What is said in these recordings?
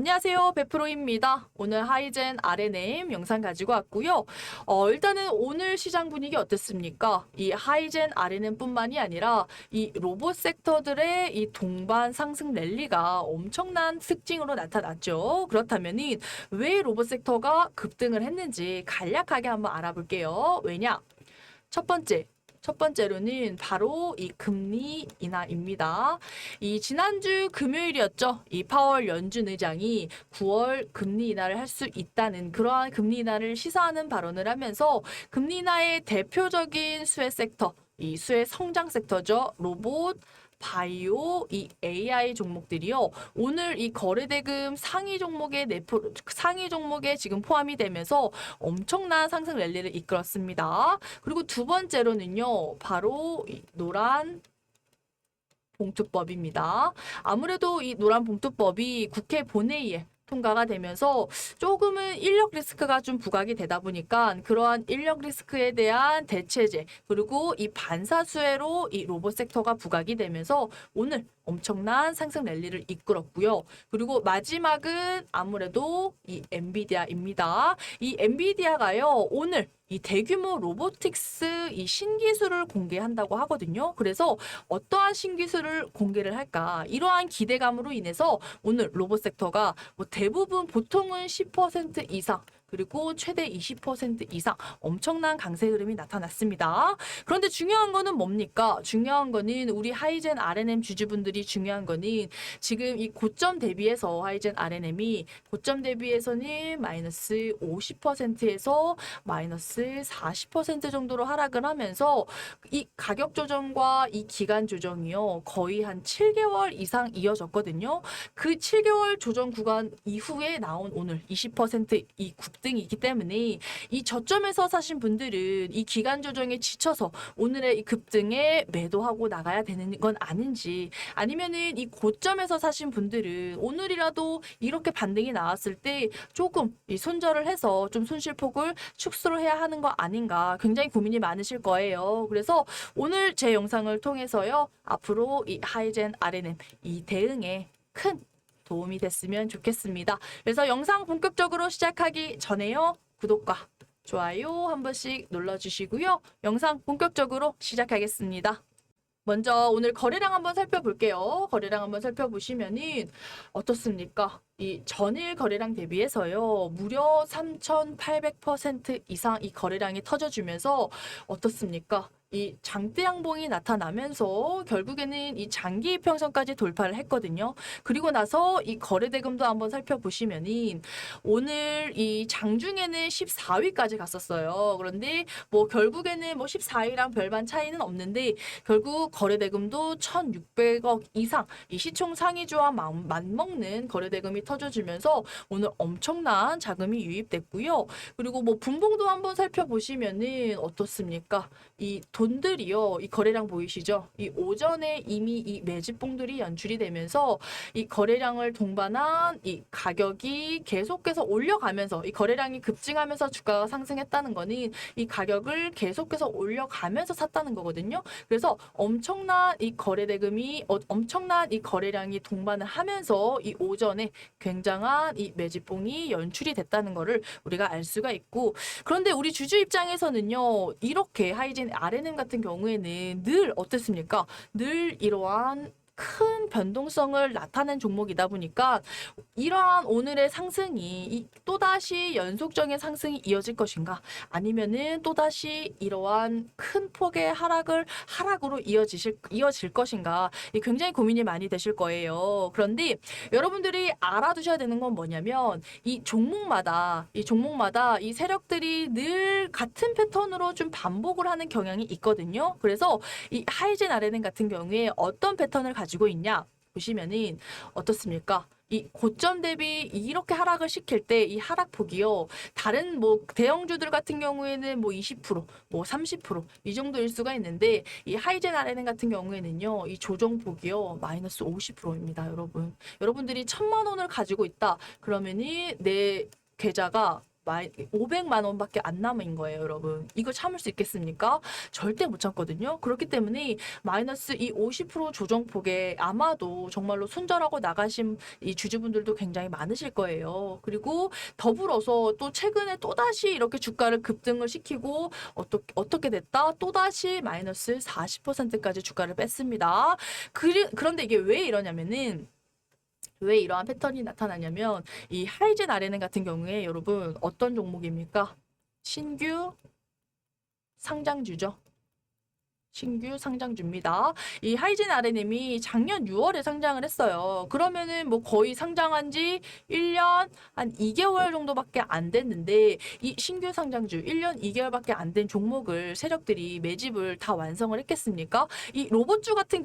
안녕하세요. 베프로입니다. 오늘 하이젠 R&M 영상 가지고 왔고요. 일단은 오늘 시장 분위기 어땠습니까? 이 하이젠 R&M 뿐만이 아니라 이 로봇 섹터들의 이 동반 상승 랠리가 엄청난 특징으로 나타났죠. 그렇다면은 왜 로봇 섹터가 급등을 했는지 간략하게 한번 알아볼게요. 왜냐? 첫 번째로는 바로 이 금리 인하입니다. 이 지난주 금요일이었죠. 이 파월 연준 의장이 9월 금리 인하를 할 수 있다는 그러한 금리 인하를 시사하는 발언을 하면서 금리 인하의 대표적인 수혜 섹터, 이 수혜 성장 섹터죠. 로봇, 바이오, 이 AI 종목들이요. 오늘 이 거래대금 상위 종목에 지금 포함이 되면서 엄청난 상승 랠리를 이끌었습니다. 그리고 두 번째로는요. 바로 이 노란 봉투법입니다. 아무래도 이 노란 봉투법이 국회 본회의에 통과가 되면서 조금은 인력 리스크가 좀 부각이 되다 보니까 그러한 인력 리스크에 대한 대체제 그리고 이 반사수혜로 이 로봇 섹터가 부각이 되면서 오늘 엄청난 상승 랠리를 이끌었고요. 그리고 마지막은 아무래도 이 엔비디아입니다. 이 엔비디아가요. 오늘 이 대규모 로보틱스 이 신기술을 공개한다고 하거든요. 그래서 어떠한 신기술을 공개를 할까? 이러한 기대감으로 인해서 오늘 로봇 섹터가 뭐 대부분 보통은 10% 이상 그리고 최대 20% 이상 엄청난 강세 흐름이 나타났습니다. 그런데 중요한 거는 뭡니까? 중요한 거는 우리 하이젠 R&M 주주분들이 중요한 거는 지금 이 고점 대비해서 하이젠 R&M이 고점 대비해서는 마이너스 50%에서 마이너스 40% 정도로 하락을 하면서 이 가격 조정과 이 기간 조정이요. 거의 한 7개월 이상 이어졌거든요. 그 7개월 조정 구간 이후에 나온 오늘 20%이 급등이기 때문에 이 저점에서 사신 분들은 이 기간 조정에 지쳐서 오늘의 이 급등에 매도하고 나가야 되는 건 아닌지 아니면은 이 고점에서 사신 분들은 오늘이라도 이렇게 반등이 나왔을 때 조금 이 손절을 해서 좀 손실폭을 축소를 해야 하는 거 아닌가 굉장히 고민이 많으실 거예요. 그래서 오늘 제 영상을 통해서요. 앞으로 이 하이젠 R&M 이 대응에 큰 도움이 됐으면 좋겠습니다. 그래서 영상 본격적으로 시작하기 전에요. 구독과 좋아요 한 번씩 눌러주시고요. 영상 본격적으로 시작하겠습니다. 먼저 오늘 거래량 한번 살펴볼게요. 거래량 한번 살펴보시면은 어떻습니까? 이 전일 거래량 대비해서요. 무려 3,800% 이상 이 거래량이 터져주면서 어떻습니까? 이 장대 양봉이 나타나면서 결국에는 이 장기 이평선까지 돌파를 했거든요. 그리고 나서 이 거래대금도 한번 살펴보시면은 오늘 이 장중에는 14위까지 갔었어요. 그런데 뭐 결국에는 뭐 14위랑 별반 차이는 없는데 결국 거래대금도 1,600억 이상 이 시총 상위주와 맞먹는 거래대금이 터져주면서 오늘 엄청난 자금이 유입됐고요. 그리고 뭐 분봉도 한번 살펴보시면은 어떻습니까? 이 돈들이요. 이 거래량 보이시죠? 이 오전에 이미 이 매집봉들이 연출이 되면서 이 거래량을 동반한 이 가격이 계속해서 올려가면서 이 거래량이 급증하면서 주가가 상승했다는 거는 이 가격을 계속해서 올려가면서 샀다는 거거든요. 그래서 엄청난 이 엄청난 이 거래량이 동반을 하면서 이 오전에 굉장한 이 매집봉이 연출이 됐다는 거를 우리가 알 수가 있고 그런데 우리 주주 입장에서는요. 이렇게 하이젠 R&M 같은 경우에는 늘 어떻습니까? 늘 이러한 큰 변동성을 나타낸 종목이다 보니까 이러한 오늘의 상승이 또다시 연속적인 상승이 이어질 것인가 아니면은 또다시 이러한 큰 폭의 하락으로 이어질 것인가 굉장히 고민이 많이 되실 거예요. 그런데 여러분들이 알아두셔야 되는 건 뭐냐면 이 종목마다 이 세력들이 늘 같은 패턴으로 좀 반복을 하는 경향이 있거든요. 그래서 이 하이젠 R&M 같은 경우에 어떤 패턴을 가지고 있냐 보시면은 어떻습니까? 이 고점 대비 이렇게 하락을 시킬 때 이 하락폭이요. 다른 뭐 대형주들 같은 경우에는 뭐 20%, 뭐 30%이 정도일 수가 있는데 이 하이젠 R&M 같은 경우에는요. 이 조정폭이요. 마이너스 50%입니다, 여러분. 여러분들이 1,000만 원을 가지고 있다. 그러면은 내 계좌가 500만 원밖에 안 남은 거예요, 여러분. 이거 참을 수 있겠습니까? 절대 못 참거든요. 그렇기 때문에 마이너스 이 50% 조정폭에 아마도 정말로 손절하고 나가신 이 주주분들도 굉장히 많으실 거예요. 그리고 더불어서 또 최근에 또다시 이렇게 주가를 급등을 시키고 어떻게 됐다? 또다시 마이너스 40%까지 주가를 뺐습니다. 그런데 이게 왜 이러냐면은 왜 이러한 패턴이 나타나냐면 이 하이젠 RNN 같은 경우에 여러분 어떤 종목입니까? 신규 상장주죠. 신규 상장주입니다. 이 하이젠 RNM이 작년 6월에 상장을 했어요. 그러면은 뭐 거의 상장한 지 1년 한 2개월 정도밖에 안 됐는데 이 신규 상장주 1년 2개월밖에 안 된 종목을 세력들이 매집을 다 완성을 했겠습니까? 이 로봇주 같은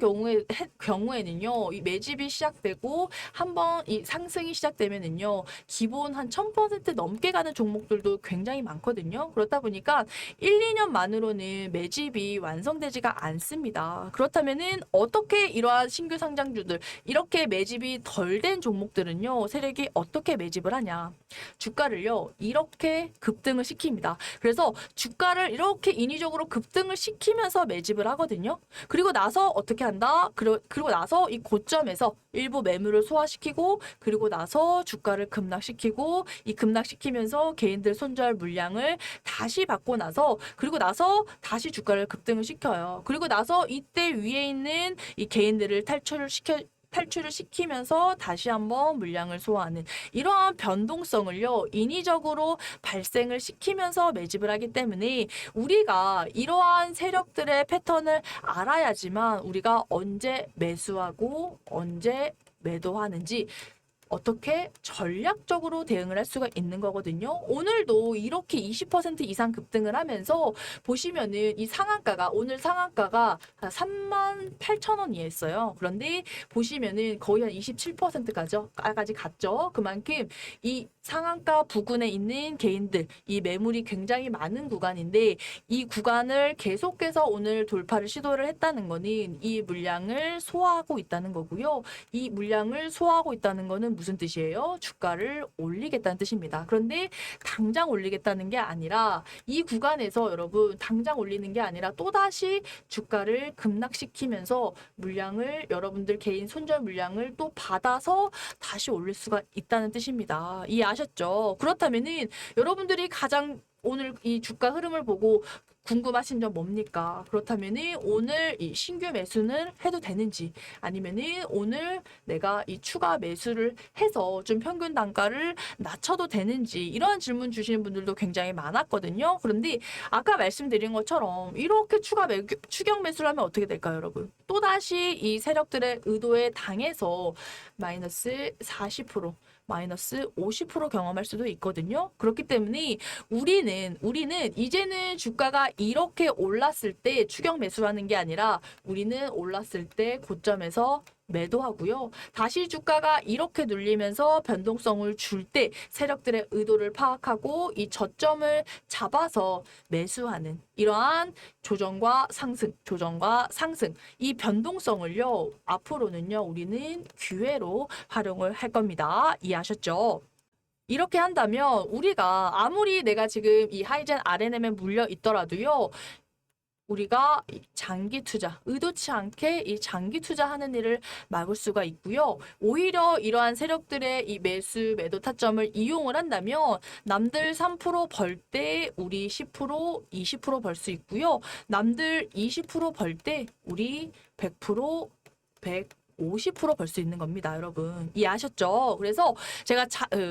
경우에는요. 이 매집이 시작되고 한번 이 상승이 시작되면은요. 기본 한 1000% 넘게 가는 종목들도 굉장히 많거든요. 그렇다 보니까 1, 2년만으로는 매집이 완성되지가 않습니다. 그렇다면은 어떻게 이러한 신규 상장주들 이렇게 매집이 덜 된 종목들은요. 세력이 어떻게 매집을 하냐. 주가를요. 이렇게 급등을 시킵니다. 그래서 주가를 이렇게 인위적으로 급등을 시키면서 매집을 하거든요. 그리고 나서 어떻게 한다? 그리고 나서 이 고점에서 일부 매물을 소화시키고 그리고 나서 주가를 급락시키고 이 급락시키면서 개인들 손절 물량을 다시 받고 나서 그리고 나서 다시 주가를 급등을 시켜요. 그리고 나서 이때 위에 있는 이 개인들을 탈출을 시키면서 다시 한번 물량을 소화하는 이러한 변동성을요 인위적으로 발생을 시키면서 매집을 하기 때문에 우리가 이러한 세력들의 패턴을 알아야지만 우리가 언제 매수하고 언제 매도하는지 어떻게 전략적으로 대응을 할 수가 있는 거거든요. 오늘도 이렇게 20% 이상 급등을 하면서 보시면은 이 상한가가 오늘 상한가가 38,000원이었어요. 그런데 보시면은 거의 한 27%까지 갔죠. 그만큼 이 상한가 부근에 있는 개인들 이 매물이 굉장히 많은 구간인데 이 구간을 계속해서 오늘 돌파를 시도를 했다는 거는 이 물량을 소화하고 있다는 거고요. 이 물량을 소화하고 있다는 거는 무슨 뜻이에요? 주가를 올리겠다는 뜻입니다. 그런데 당장 올리겠다는 게 아니라 이 구간에서 여러분 당장 올리는 게 아니라 또다시 주가를 급락시키면서 물량을 여러분들 개인 손절 물량을 또 받아서 다시 올릴 수가 있다는 뜻입니다. 이해하셨죠? 그렇다면은 여러분들이 가장 오늘 이 주가 흐름을 보고 궁금하신 점 뭡니까? 그렇다면은 오늘 이 신규 매수는 해도 되는지 아니면은 오늘 내가 이 추가 매수를 해서 좀 평균 단가를 낮춰도 되는지 이런 질문 주시는 분들도 굉장히 많았거든요. 그런데 아까 말씀드린 것처럼 이렇게 추격 매수를 하면 어떻게 될까요, 여러분? 또다시 이 세력들의 의도에 당해서 마이너스 40% 마이너스 50% 경험할 수도 있거든요. 그렇기 때문에 우리는 이제는 주가가 이렇게 올랐을 때 추격 매수하는 게 아니라 우리는 올랐을 때 고점에서 매도하고요. 다시 주가가 이렇게 눌리면서 변동성을 줄 때 세력들의 의도를 파악하고 이 저점을 잡아서 매수하는 이러한 조정과 상승 이 변동성을요. 앞으로는요. 우리는 기회로 활용을 할 겁니다. 이해하셨죠? 이렇게 한다면 우리가 아무리 내가 지금 이 하이젠 RNM에 물려 있더라도요. 우리가 장기 투자, 의도치 않게 이 장기 투자하는 일을 막을 수가 있고요. 오히려 이러한 세력들의 이 매도 타점을 이용을 한다면 남들 3% 벌 때 우리 10%, 20% 벌 수 있고요. 남들 20%벌 때 우리 100%, 50% 벌 수 있는 겁니다, 여러분. 이해하셨죠? 그래서 제가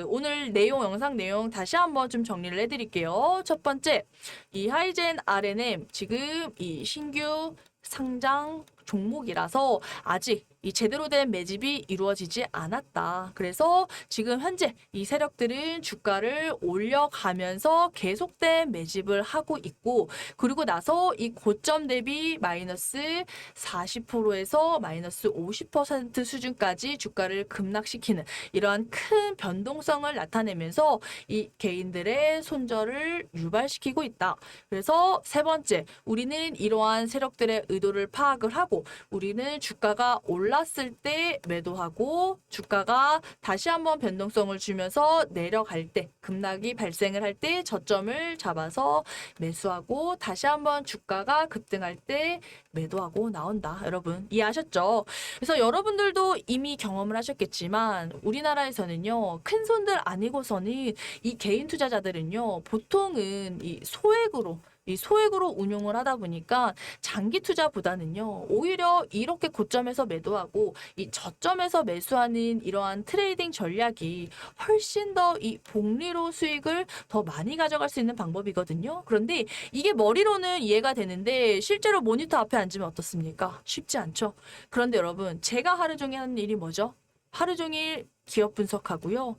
오늘 영상 내용 다시 한번 좀 정리를 해드릴게요. 첫 번째, 이 하이젠 RNM 지금 이 신규 상장 종목이라서 아직 이 제대로 된 매집이 이루어지지 않았다. 그래서 지금 현재 이 세력들은 주가를 올려가면서 계속된 매집을 하고 있고 그리고 나서 이 고점 대비 마이너스 40%에서 마이너스 50% 수준까지 주가를 급락시키는 이러한 큰 변동성을 나타내면서 이 개인들의 손절을 유발시키고 있다. 그래서 세 번째, 우리는 이러한 세력들의 의도를 파악을 하고 우리는 주가가 올라 올랐을 때 매도하고 주가가 다시 한번 변동성을 주면서 내려갈 때 급락이 발생을 할 때 저점을 잡아서 매수하고 다시 한번 주가가 급등할 때 매도하고 나온다. 여러분 이해하셨죠? 그래서 여러분들도 이미 경험을 하셨겠지만 우리나라에서는요. 큰 손들 아니고서는 이 개인 투자자들은요. 보통은 이 소액으로 운용을 하다 보니까 장기 투자보다는요, 오히려 이렇게 고점에서 매도하고 이 저점에서 매수하는 이러한 트레이딩 전략이 훨씬 더 이 복리로 수익을 더 많이 가져갈 수 있는 방법이거든요. 그런데 이게 머리로는 이해가 되는데 실제로 모니터 앞에 앉으면 어떻습니까? 쉽지 않죠. 그런데 여러분, 제가 하루 종일 하는 일이 뭐죠? 하루 종일 기업 분석하고요,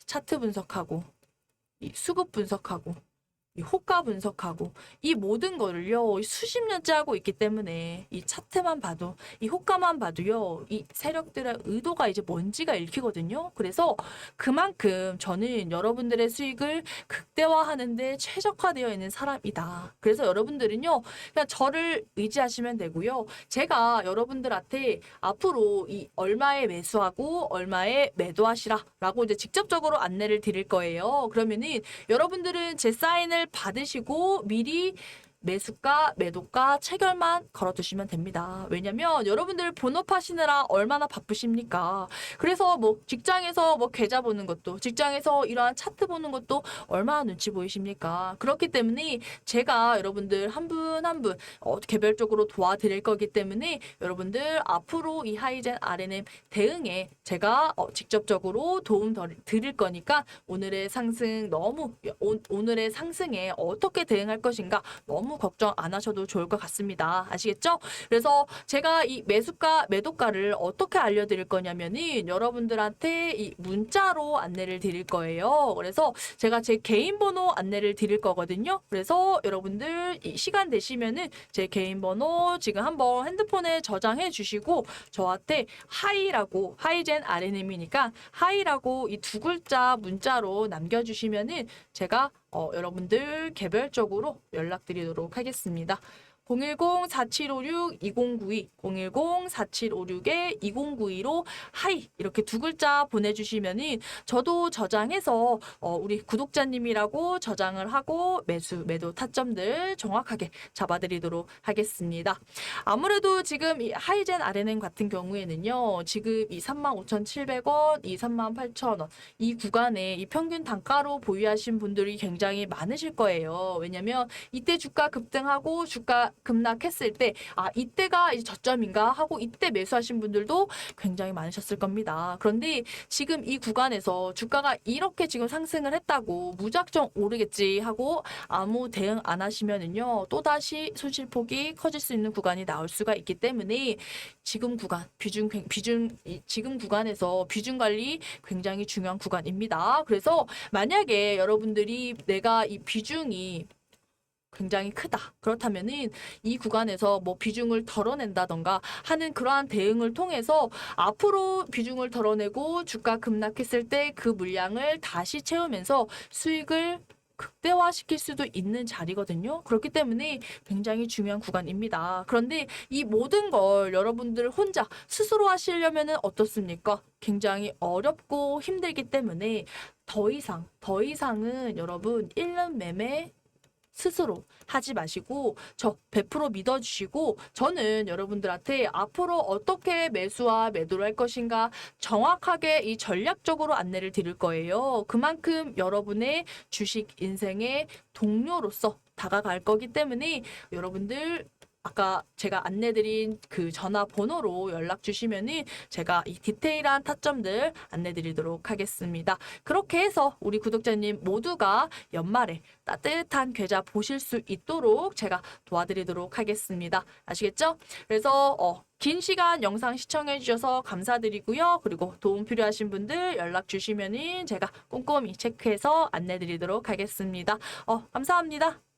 차트 분석하고, 이 수급 분석하고, 이 호가 분석하고 이 모든 거를요 수십 년째 하고 있기 때문에 이 차트만 봐도 이 호가만 봐도요 이 세력들의 의도가 이제 뭔지가 읽히거든요. 그래서 그만큼 저는 여러분들의 수익을 극대화하는데 최적화되어 있는 사람이다. 그래서 여러분들은요 그냥 저를 의지하시면 되고요. 제가 여러분들한테 앞으로 이 얼마에 매수하고 얼마에 매도하시라라고 이제 직접적으로 안내를 드릴 거예요. 그러면은 여러분들은 제 사인을 받으시고 미리 매수가, 매도가 체결만 걸어두시면 됩니다. 왜냐면 여러분들 본업하시느라 얼마나 바쁘십니까? 그래서 뭐 직장에서 뭐 계좌 보는 것도, 직장에서 이러한 차트 보는 것도 얼마나 눈치 보이십니까? 그렇기 때문에 제가 여러분들 한 분 한 분 개별적으로 도와드릴 거기 때문에 여러분들 앞으로 이 하이젠 RNM 대응에 제가 직접적으로 도움 드릴 거니까 오늘의 상승에 어떻게 대응할 것인가 너무 걱정 안 하셔도 좋을 것 같습니다. 아시겠죠? 그래서 제가 이 매수가, 매도가를 어떻게 알려드릴 거냐면은 여러분들한테 이 문자로 안내를 드릴 거예요. 그래서 제가 제 개인 번호 안내를 드릴 거거든요. 그래서 여러분들 이 시간 되시면은 제 개인 번호 지금 한번 핸드폰에 저장해 주시고 저한테 하이젠 RNM이니까 하이라고 이 두 글자 문자로 남겨주시면은 제가 여러분들 개별적으로 연락드리도록 하겠습니다. 010-4756-2092, 010-4756-2092로 하이 이렇게 두 글자 보내주시면은 저도 저장해서 우리 구독자님이라고 저장을 하고 매도 타점들 정확하게 잡아드리도록 하겠습니다. 아무래도 지금 이 하이젠 RNM 같은 경우에는요, 지금 이 35,700원, 이 38,000원 이 구간에 이 평균 단가로 보유하신 분들이 굉장히 많으실 거예요. 왜냐면 이때 주가 급등하고 주가 급락했을 때 이때가 이제 저점인가 하고 이때 매수하신 분들도 굉장히 많으셨을 겁니다. 그런데 지금 이 구간에서 주가가 이렇게 지금 상승을 했다고 무작정 오르겠지 하고 아무 대응 안 하시면은요 또다시 손실폭이 커질 수 있는 구간이 나올 수가 있기 때문에 지금 구간 지금 구간에서 비중 관리 굉장히 중요한 구간입니다. 그래서 만약에 여러분들이 내가 이 비중이 굉장히 크다. 그렇다면은 이 구간에서 뭐 비중을 덜어낸다던가 하는 그러한 대응을 통해서 앞으로 비중을 덜어내고 주가 급락했을 때 그 물량을 다시 채우면서 수익을 극대화시킬 수도 있는 자리거든요. 그렇기 때문에 굉장히 중요한 구간입니다. 그런데 이 모든 걸 여러분들 혼자 스스로 하시려면은 어떻습니까? 굉장히 어렵고 힘들기 때문에 더 이상은 여러분 1년 매매 스스로 하지 마시고 저 100% 믿어주시고 저는 여러분들한테 앞으로 어떻게 매수와 매도를 할 것인가 정확하게 이 전략적으로 안내를 드릴 거예요. 그만큼 여러분의 주식 인생의 동료로서 다가갈 거기 때문에 여러분들 아까 제가 안내드린 그 전화번호로 연락 주시면은 제가 이 디테일한 타점들 안내드리도록 하겠습니다. 그렇게 해서 우리 구독자님 모두가 연말에 따뜻한 계좌 보실 수 있도록 제가 도와드리도록 하겠습니다. 아시겠죠? 그래서 긴 시간 영상 시청해 주셔서 감사드리고요. 그리고 도움 필요하신 분들 연락 주시면은 제가 꼼꼼히 체크해서 안내드리도록 하겠습니다. 감사합니다.